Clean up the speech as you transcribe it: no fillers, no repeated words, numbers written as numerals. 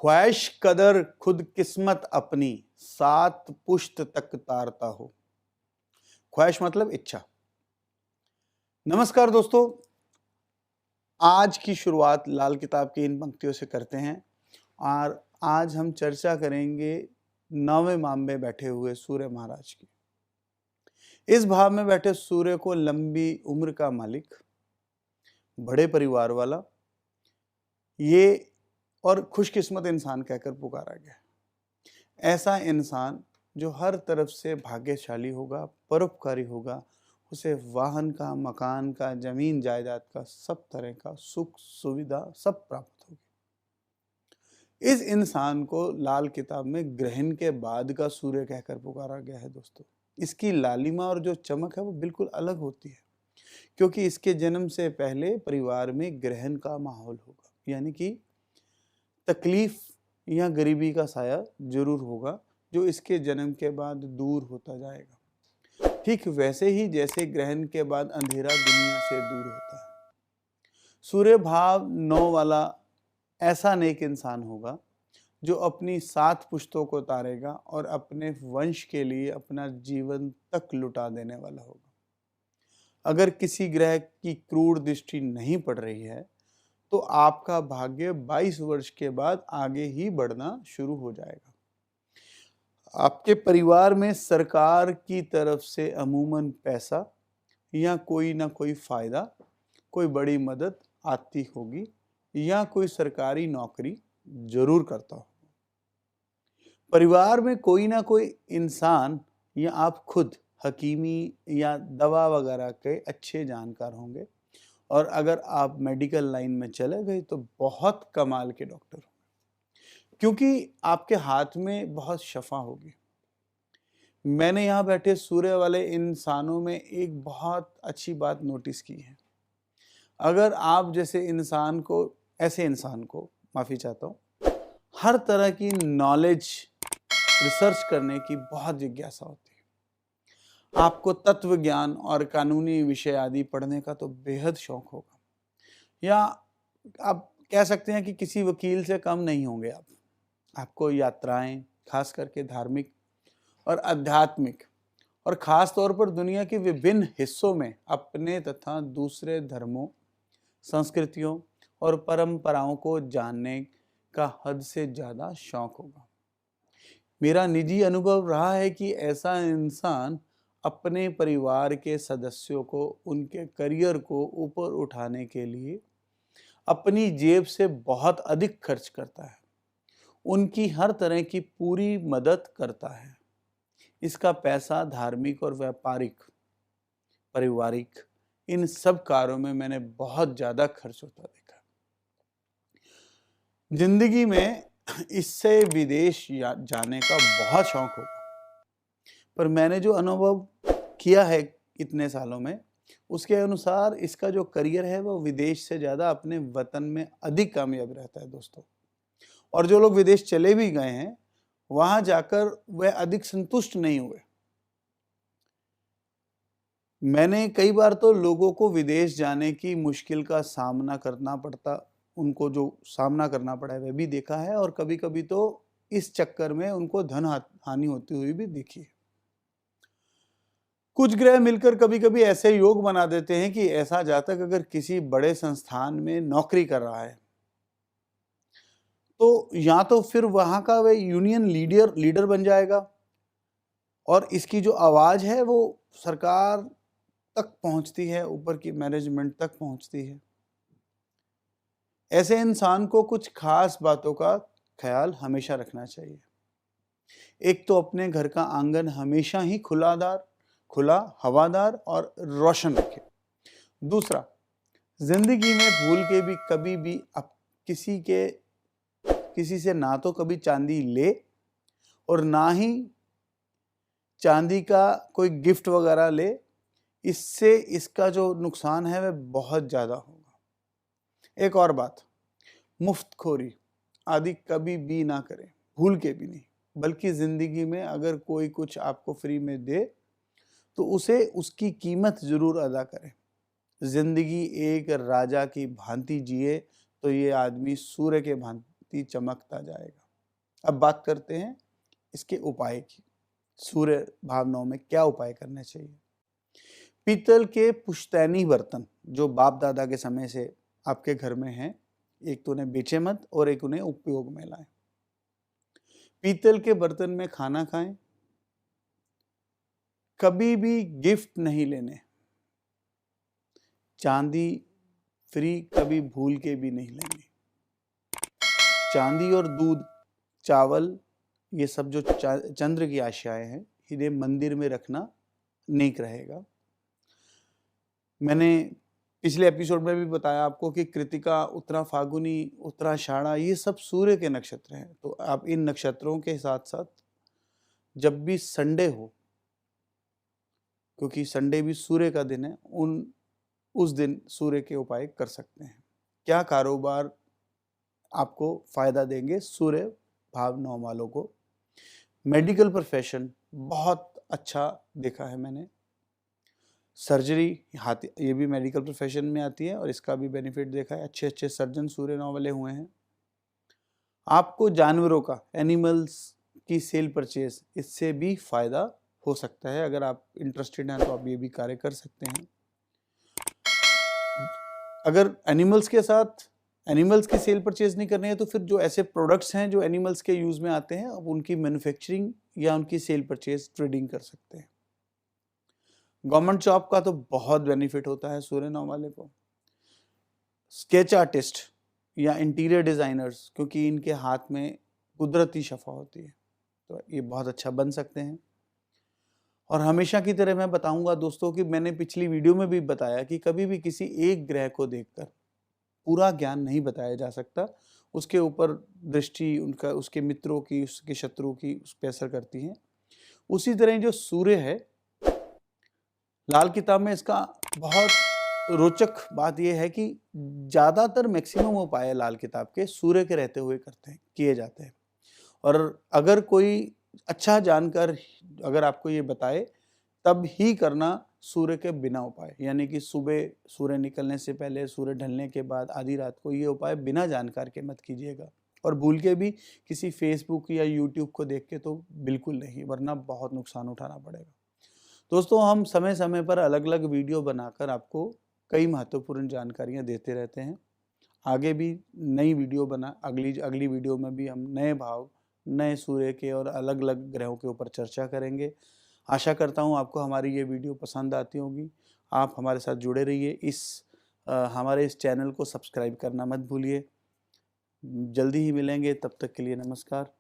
ख्वाहिश कदर खुद किस्मत अपनी, सात पुश्त तक तारता हो। ख्वाहिश मतलब इच्छा। नमस्कार दोस्तों, आज की शुरुआत लाल किताब की इन पंक्तियों से करते हैं और आज हम चर्चा करेंगे 9वें माम में बैठे हुए सूर्य महाराज की। इस भाव में बैठे सूर्य को लंबी उम्र का मालिक, बड़े परिवार वाला ये और खुशकिस्मत इंसान कहकर पुकारा गया। ऐसा इंसान जो हर तरफ से भाग्यशाली होगा, परोपकारी होगा, उसे वाहन का, मकान का, जमीन जायदाद का, सब तरह का सुख सुविधा सब प्राप्त होगी। इस इंसान को लाल किताब में ग्रहण के बाद का सूर्य कहकर पुकारा गया है। दोस्तों, इसकी लालिमा और जो चमक है वो बिल्कुल अलग होती है, क्योंकि इसके जन्म से पहले परिवार में ग्रहण का माहौल होगा, यानी कि तकलीफ या गरीबी का साया जरूर होगा जो इसके जन्म के बाद दूर होता जाएगा। ठीक वैसे ही जैसे ग्रहण के बाद अंधेरा दुनिया से दूर होता है। सूर्य भाव 9 वाला ऐसा नेक इंसान होगा जो अपनी 7 पुश्तों को तारेगा और अपने वंश के लिए अपना जीवन तक लुटा देने वाला होगा। अगर किसी ग्रह की क्रूर दृष्टि नहीं पड़ रही है तो आपका भाग्य 22 वर्ष के बाद आगे ही बढ़ना शुरू हो जाएगा। आपके परिवार में सरकार की तरफ से अमूमन पैसा या कोई ना कोई फायदा, कोई बड़ी मदद आती होगी या कोई सरकारी नौकरी जरूर करता हो। परिवार में कोई ना कोई इंसान या आप खुद हकीमी या दवा वगैरह के अच्छे जानकार होंगे, और अगर आप मेडिकल लाइन में चले गए तो बहुत कमाल के डॉक्टर होंगे, क्योंकि आपके हाथ में बहुत शफा होगी। मैंने यहाँ बैठे सूर्य वाले इंसानों में एक बहुत अच्छी बात नोटिस की है। अगर आप जैसे इंसान को, ऐसे इंसान को माफ़ी चाहता हूँ, हर तरह की नॉलेज रिसर्च करने की बहुत जिज्ञासा होती है, आपको तत्व ज्ञान और कानूनी विषय आदि पढ़ने का तो बेहद शौक होगा, या आप कह सकते हैं कि किसी वकील से कम नहीं होंगे आप। आपको यात्राएं, खास करके धार्मिक और आध्यात्मिक, और ख़ास तौर पर दुनिया के विभिन्न हिस्सों में अपने तथा दूसरे धर्मों, संस्कृतियों और परंपराओं को जानने का हद से ज़्यादा शौक होगा। मेरा निजी अनुभव रहा है कि ऐसा इंसान अपने परिवार के सदस्यों को, उनके करियर को ऊपर उठाने के लिए अपनी जेब से बहुत अधिक खर्च करता है, उनकी हर तरह की पूरी मदद करता है। इसका पैसा धार्मिक और व्यापारिक, पारिवारिक, इन सब कार्यों में मैंने बहुत ज़्यादा खर्च होता देखा। जिंदगी में इससे विदेश जाने का बहुत शौक होगा, पर मैंने जो अनुभव किया है इतने सालों में, उसके अनुसार इसका जो करियर है वो विदेश से ज़्यादा अपने वतन में अधिक कामयाब रहता है दोस्तों। और जो लोग विदेश चले भी गए हैं, वहाँ जाकर वह अधिक संतुष्ट नहीं हुए। मैंने कई बार तो लोगों को विदेश जाने की मुश्किल का सामना करना पड़ता, उनको जो सामना करना पड़ा है वह भी देखा है, और कभी कभी तो इस चक्कर में उनको धन हानि होती हुई भी देखी है। कुछ ग्रह मिलकर कभी कभी ऐसे योग बना देते हैं कि ऐसा जातक अगर किसी बड़े संस्थान में नौकरी कर रहा है तो या तो फिर वहां का वह यूनियन लीडर बन जाएगा, और इसकी जो आवाज है वो सरकार तक पहुंचती है, ऊपर की मैनेजमेंट तक पहुंचती है। ऐसे इंसान को कुछ खास बातों का ख्याल हमेशा रखना चाहिए। एक तो अपने घर का आंगन हमेशा ही खुला, हवादार और रोशन रखे। दूसरा, जिंदगी में भूल के भी कभी भी किसी से ना तो कभी चांदी ले और ना ही चांदी का कोई गिफ्ट वगैरह ले, इससे इसका जो नुकसान है वह बहुत ज़्यादा होगा। एक और बात, मुफ्तखोरी आदि कभी भी ना करें, भूल के भी नहीं, बल्कि ज़िंदगी में अगर कोई कुछ आपको फ्री में दे तो उसे उसकी कीमत ज़रूर अदा करें। ज़िंदगी एक राजा की भांति जिए तो ये आदमी सूर्य के भांति व्यक्ति चमकता जाएगा। अब बात करते हैं इसके उपाय की। सूर्य भाव में क्या उपाय करने चाहिए। पीतल के पुश्तैनी बर्तन जो बाप दादा के समय से आपके घर में हैं, एक तो उन्हें बेचे मत और एक उन्हें उपयोग में लाएं। पीतल के बर्तन में खाना खाएं। कभी भी गिफ्ट नहीं लेने। चांदी फ्री कभी भूल के भी नहीं लेंगे। चांदी और दूध, चावल, ये सब जो चंद्र की आशाएं हैं, इन्हें मंदिर में रखना नेक रहेगा। मैंने पिछले एपिसोड में भी बताया आपको कि कृतिका, उत्तरा फागुनी, उत्तराषाढ़ा ये सब सूर्य के नक्षत्र हैं। तो आप इन नक्षत्रों के साथ साथ जब भी संडे हो, क्योंकि संडे भी सूर्य का दिन है, उस दिन सूर्य के उपाय कर सकते हैं। क्या कारोबार आपको फायदा देंगे सूर्य भाव 9 वालों को। मेडिकल प्रोफेशन बहुत अच्छा देखा है मैंने। सर्जरी ये भी मेडिकल प्रोफेशन में आती है और इसका भी बेनिफिट देखा है। अच्छे अच्छे सर्जन सूर्य 9 वाले हुए हैं। आपको जानवरों का, एनिमल्स की सेल परचेज, इससे भी फायदा हो सकता है। अगर आप इंटरेस्टेड हैं तो आप ये भी कार्य कर सकते हैं। अगर एनिमल्स की सेल परचेज नहीं करनी है तो फिर जो ऐसे प्रोडक्ट्स हैं जो एनिमल्स के यूज में आते हैं, अब उनकी मैन्युफैक्चरिंग या उनकी सेल परचेज, ट्रेडिंग कर सकते हैं। गवर्नमेंट जॉब का तो बहुत बेनिफिट होता है सूर्य 9 वाले को। स्केच आर्टिस्ट या इंटीरियर डिजाइनर्स, क्योंकि इनके हाथ में कुदरती शफा होती है, तो ये बहुत अच्छा बन सकते हैं। और हमेशा की तरह मैं बताऊंगा दोस्तों कि मैंने पिछली वीडियो में भी बताया कि कभी भी किसी एक ग्रह को देखकर पूरा ज्ञान नहीं बताया जा सकता। उसके ऊपर दृष्टि उसके मित्रों की, उसके शत्रु की उस पर असर करती है। उसी तरह जो सूर्य है, लाल किताब में इसका बहुत रोचक बात यह है कि ज़्यादातर मैक्सिमम उपाय लाल किताब के सूर्य के रहते हुए किए जाते हैं। और अगर कोई अच्छा जानकर अगर आपको ये बताए तब ही करना सूर्य के बिना उपाय, यानी कि सुबह सूर्य निकलने से पहले, सूर्य ढलने के बाद, आधी रात को, ये उपाय बिना जानकार के मत कीजिएगा। और भूल के भी किसी फेसबुक या यूट्यूब को देख के तो बिल्कुल नहीं, वरना बहुत नुकसान उठाना पड़ेगा। दोस्तों, हम समय समय पर अलग अलग वीडियो बनाकर आपको कई महत्वपूर्ण जानकारियां देते रहते हैं। आगे भी नई वीडियो अगली वीडियो में भी हम नए भाव, नए सूर्य के और अलग अलग ग्रहों के ऊपर चर्चा करेंगे। आशा करता हूँ आपको हमारी ये वीडियो पसंद आती होगी। आप हमारे साथ जुड़े रहिए। हमारे इस चैनल को सब्सक्राइब करना मत भूलिए। जल्दी ही मिलेंगे, तब तक के लिए नमस्कार।